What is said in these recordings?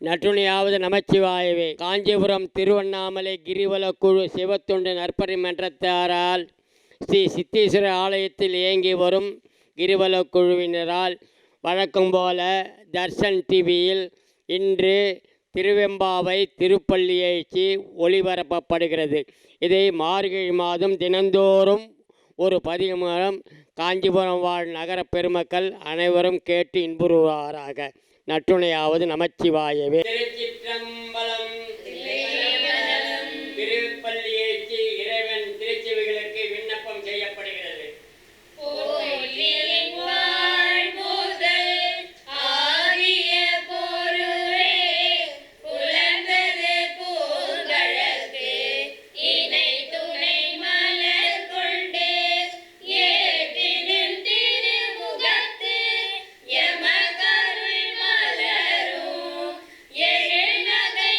நற்றுணையாவது நமச்சிவாயவே. காஞ்சிபுரம் திருவண்ணாமலை கிரிவலக்குழு சிவத்தொண்டு நற்பணி மன்றத்தாரால் ஸ்ரீ சித்தீஸ்வரர் ஆலயத்தில் இயங்கி வரும் கிரிவலக்குழுவினரால் வழக்கம் போல தர்ஷன் டிவியில் இன்று திருவெம்பாவை திருப்பள்ளி எழுச்சி ஒளிபரப்பப்படுகிறது. இதை மார்கழி மாதம் தினந்தோறும் ஒரு பதிகம் மூலம் காஞ்சிபுரம் வாழ் நகர பெருமக்கள் அனைவரும் கேட்டு இன்புறுவாராக. நற்றுணையாவது நமச்சிவாயவே. திருச்சிற்றம்பலம். திருப்பள்ளி எழுச்சி இறைவன் திருச்செவிகளுக்கு விண்ணப்பம் செய்யப்படுகிறது. Nagare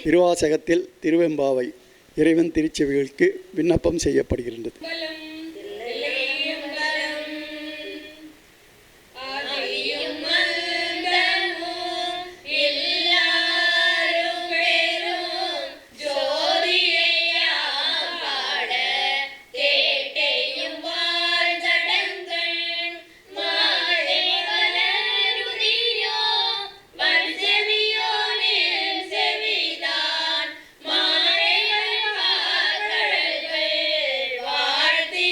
திருவாசகத்தில் திருவெம்பாவை இறைவன் திருச்செவிகளுக்கு விண்ணப்பம் செய்யப்படுகின்றது. வாழ்த்தி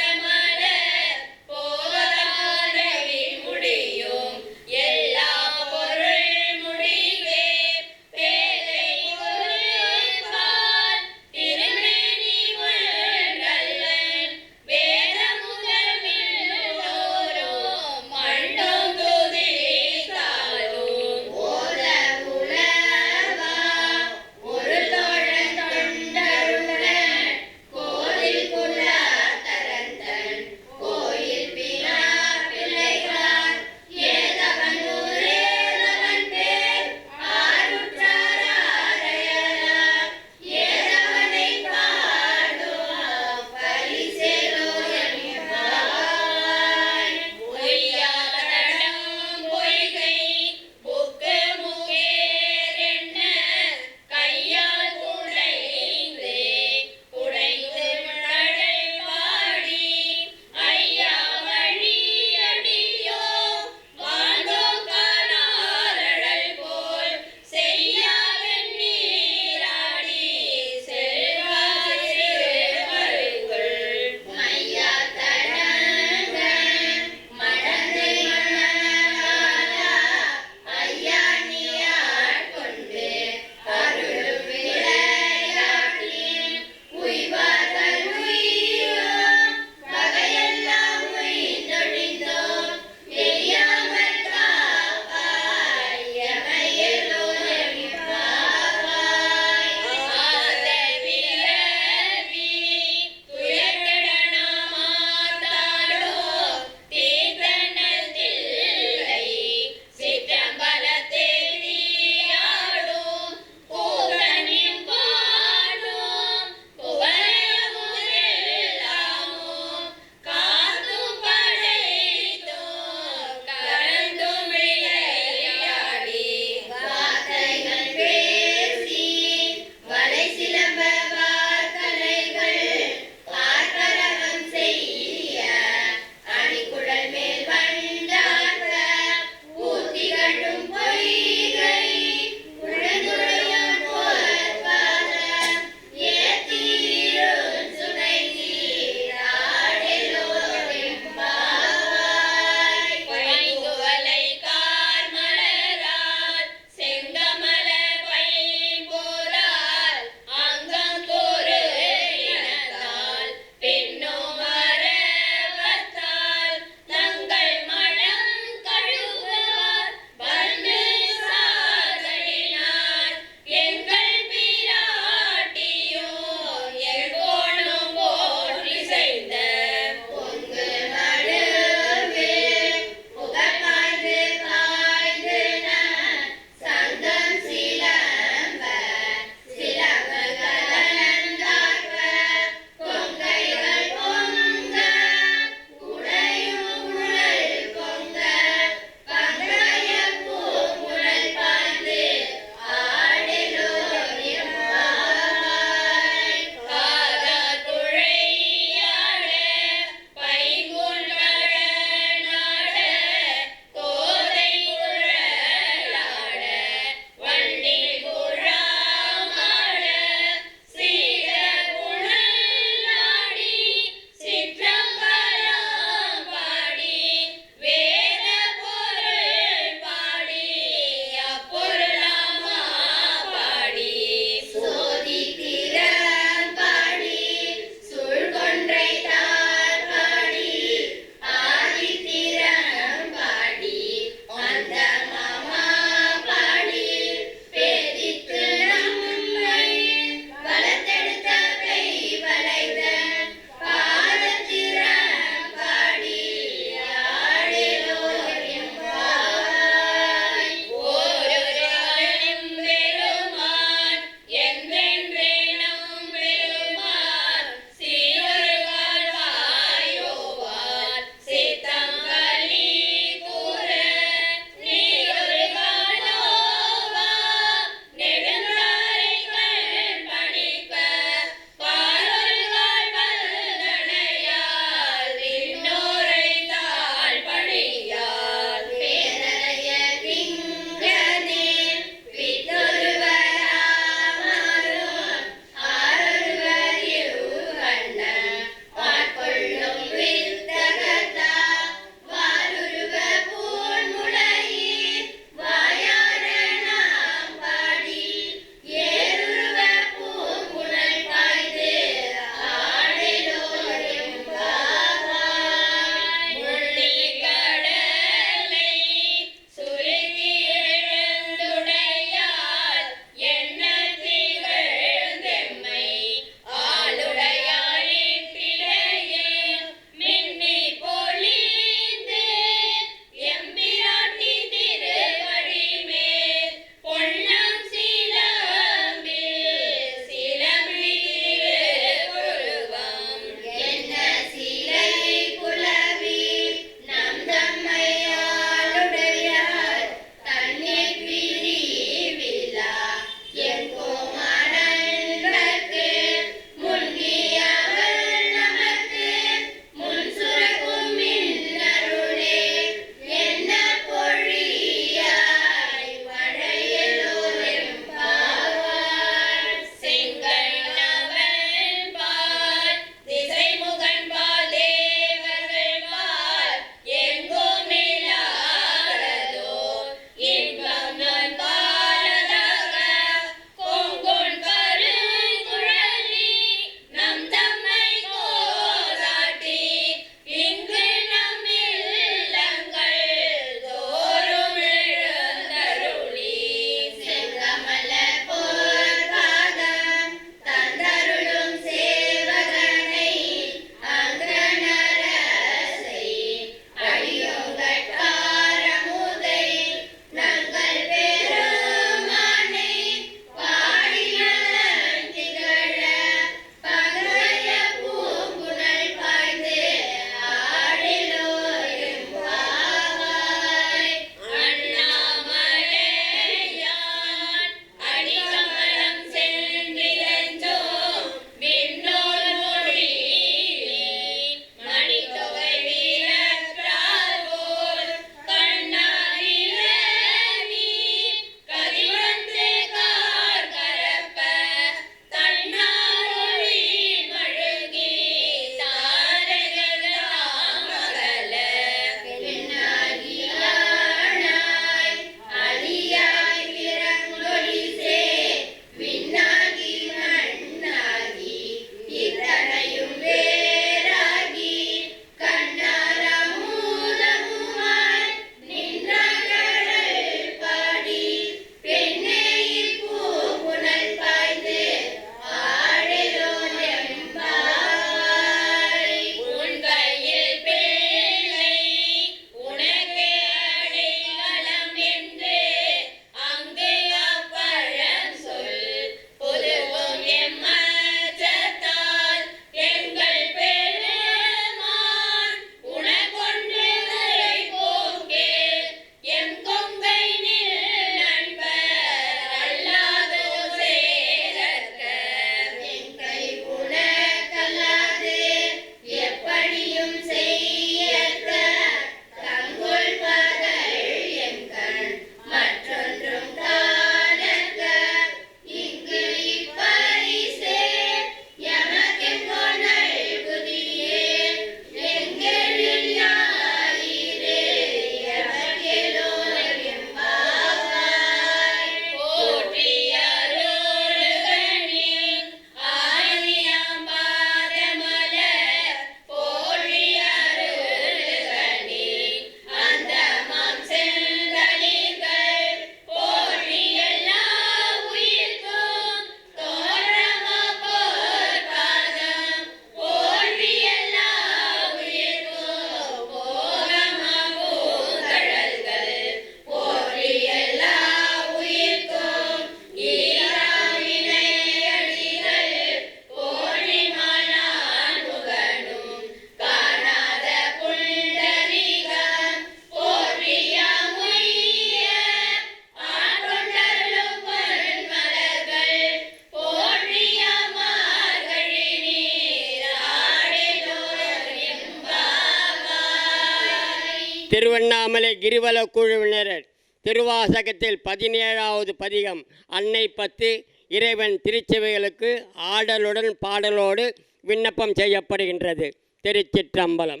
திருவண்ணாமலை கிரிவல குழுவினர் திருவாசகத்தில் 17வது பதிகம் அன்னை 10 இறைவன் திருச்செவிகளுக்கு ஆடலுடன் பாடலோடு விண்ணப்பம் செய்யப்படுகின்றது. திருச்சிற்றம்பலம்.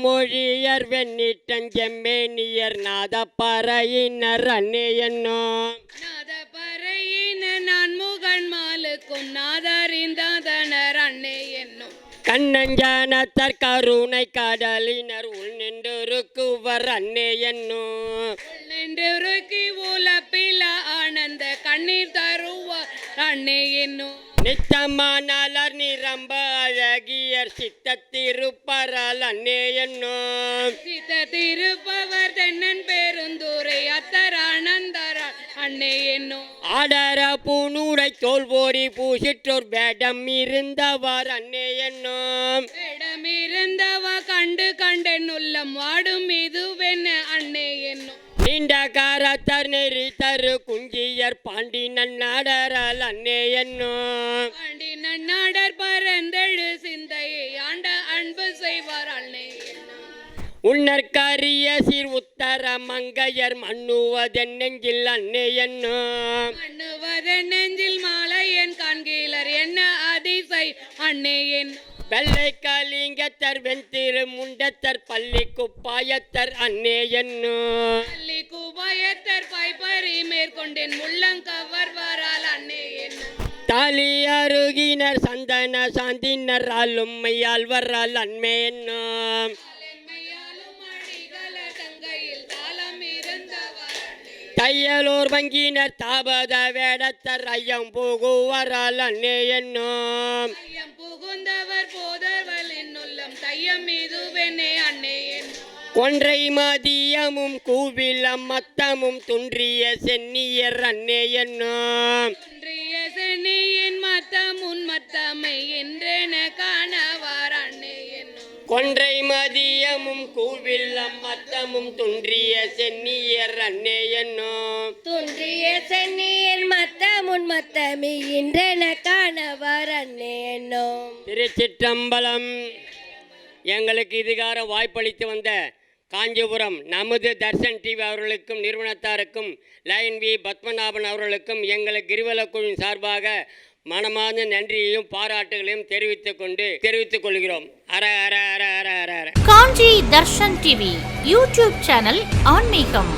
மொழியர் வெண்ணீட்டஞ்செம்மேனியர் நாதப்பறையினர் அன்னே என்னோ நாதப்பறையின நான் முகன் மாலுக்கும் நாதறிந்தாதனர் அன்னே என்னும் கண்ணஞ்சானத்தர் கருணை கடலினர் உள் நின்றிருக்குவர் அன்னே என்னோ நின்றிருக்கி உலப்பில ஆனந்த கண்ணீர் தருவார் அன்னே என்னும் நித்தமானாலர் நிரம்ப அழகியர் சித்தத்திருப்பரால் அன்னே என்னோ சித்த திருப்பவர் தென்னன் பெருந்துரை அத்தர் ஆனந்தரால் அன்னே என்னும் ஆடர பூநூடை தோல்போரி பூசிற்றோர் வேடம் இருந்தவர் அன்னே என்னோ இடமிருந்தவ கண்டு கண்டன் உள்ளம் வாடும் இதுவென்ன அன்னே என்னும் நீண்ட காரத்தர் நெறி தரு குஞ்சியர் பாண்டி நன்னாடரால் அன்னே என்னோ பாண்டி நன்னாடர் பரந்தெழு சிந்தையை ஆண்ட அன்பு செய்வார் அன்னே என்னும் உன்னற்கரிய சீர் உத்தர மங்கையர் மண்ணுவதென் நெஞ்சில் அன்னே என்னோ மண்ணுவதன் நெஞ்சில் மாலையன் காண்கீழர் என்ன அதிசை அன்னே என்னும் வெள்ளை கலிங்கத்தர் வெண்திரு முண்டத்தர் பள்ளி குப்பாயத்தர் அன்னே என்னோ பள்ளி குபாயத்தர் பைப்பறி மேற்கொண்டேன் முள்ளங்கவர் வரால் அன்னே என்னும் தாலி அருகினர் சந்தன சாந்தினர் ஆளும்மையால் வரால் அன்மே என்னோ மெய்யாலும் அடிகள தங்கையில் தாளம் இருந்தவர் அன்னே தையலூர் வங்கினர் தாபத வேடத்தர் ஐயம் புகுவரால் அன்னே என்னோ ஐயம் புகுந்தவர் போதர்வல் என்னுள்ளம் தையம் இதுவென்னே அன்னே என்னும் கொன்றை மதியமும் கூவிலம் மத்தமும் துன்றிய சென்னியர் அன்னே என்னோ ஒன்றிய சென்னியின் மத்தம் உன்மத்தமை என்றென காணவார் அன்னே என்னும் கொன்றை மதியமும் கூவிலம் மத்தமும் துன்றிய சென்னியர் அன்னே என்னோ தோன்றிய சென்னியர் மத்தமுன்மத்தமி இன்றென காணவர் அன்னே என்னும் திருச்சிற்றம்பலம். எங்களுக்கு இதுகார வாய்ப்பளித்து வந்த காஞ்சிபுரம் நமது தர்சன் டிவி அவர்களுக்கும் நிறுவனத்தாருக்கும் லைன் வி பத்மநாபன் அவர்களுக்கும் எங்கள் கிரிவல குழுவின் சார்பாக மனமார்ந்த நன்றியையும் பாராட்டுகளையும் தெரிவித்துக் கொள்கிறோம். அர அர அர அர அர அர. காஞ்சி தர்ஷன் டிவி யூடியூப் சேனல் ஆன்மீகம்.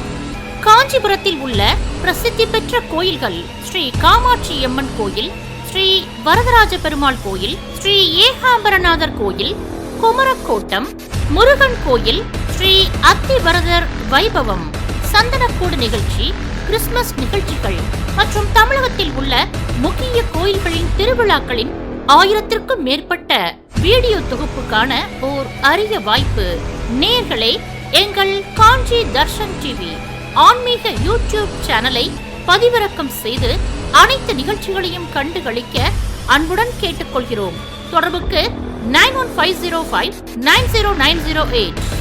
காஞ்சிபுரத்தில் உள்ள பிரசித்தி பெற்ற கோயில்கள் ஸ்ரீ காமாட்சி அம்மன் கோயில், ஸ்ரீ வரதராஜ பெருமாள் கோயில், ஸ்ரீ ஏகாம்பரநாதர் கோயில், குமரக்கோட்டம் முருகன் கோயில், ஸ்ரீ அத்திவரதர் வைபவம், சந்தனக்கூடு நிகழ்ச்சி, கிறிஸ்துமஸ் நிகழ்ச்சிகள் மற்றும் தமிழகத்தில் உள்ள முக்கிய கோயில்களின் திருவிழாக்களின் 1000க்கும் மேற்பட்ட வீடியோ தொகுப்புக்கான ஓர் அரிய வாய்ப்பு. நேயர்களே, எங்கள் காஞ்சி தர்ஷன் டிவி ஆன்மீக யூடியூப் சேனலை பதிவிறக்கம் செய்து அனைத்து நிகழ்ச்சிகளையும் கண்டுகளிக்க அன்புடன் கேட்டுக்கொள்கிறோம். தொடர்புக்கு 9150590908.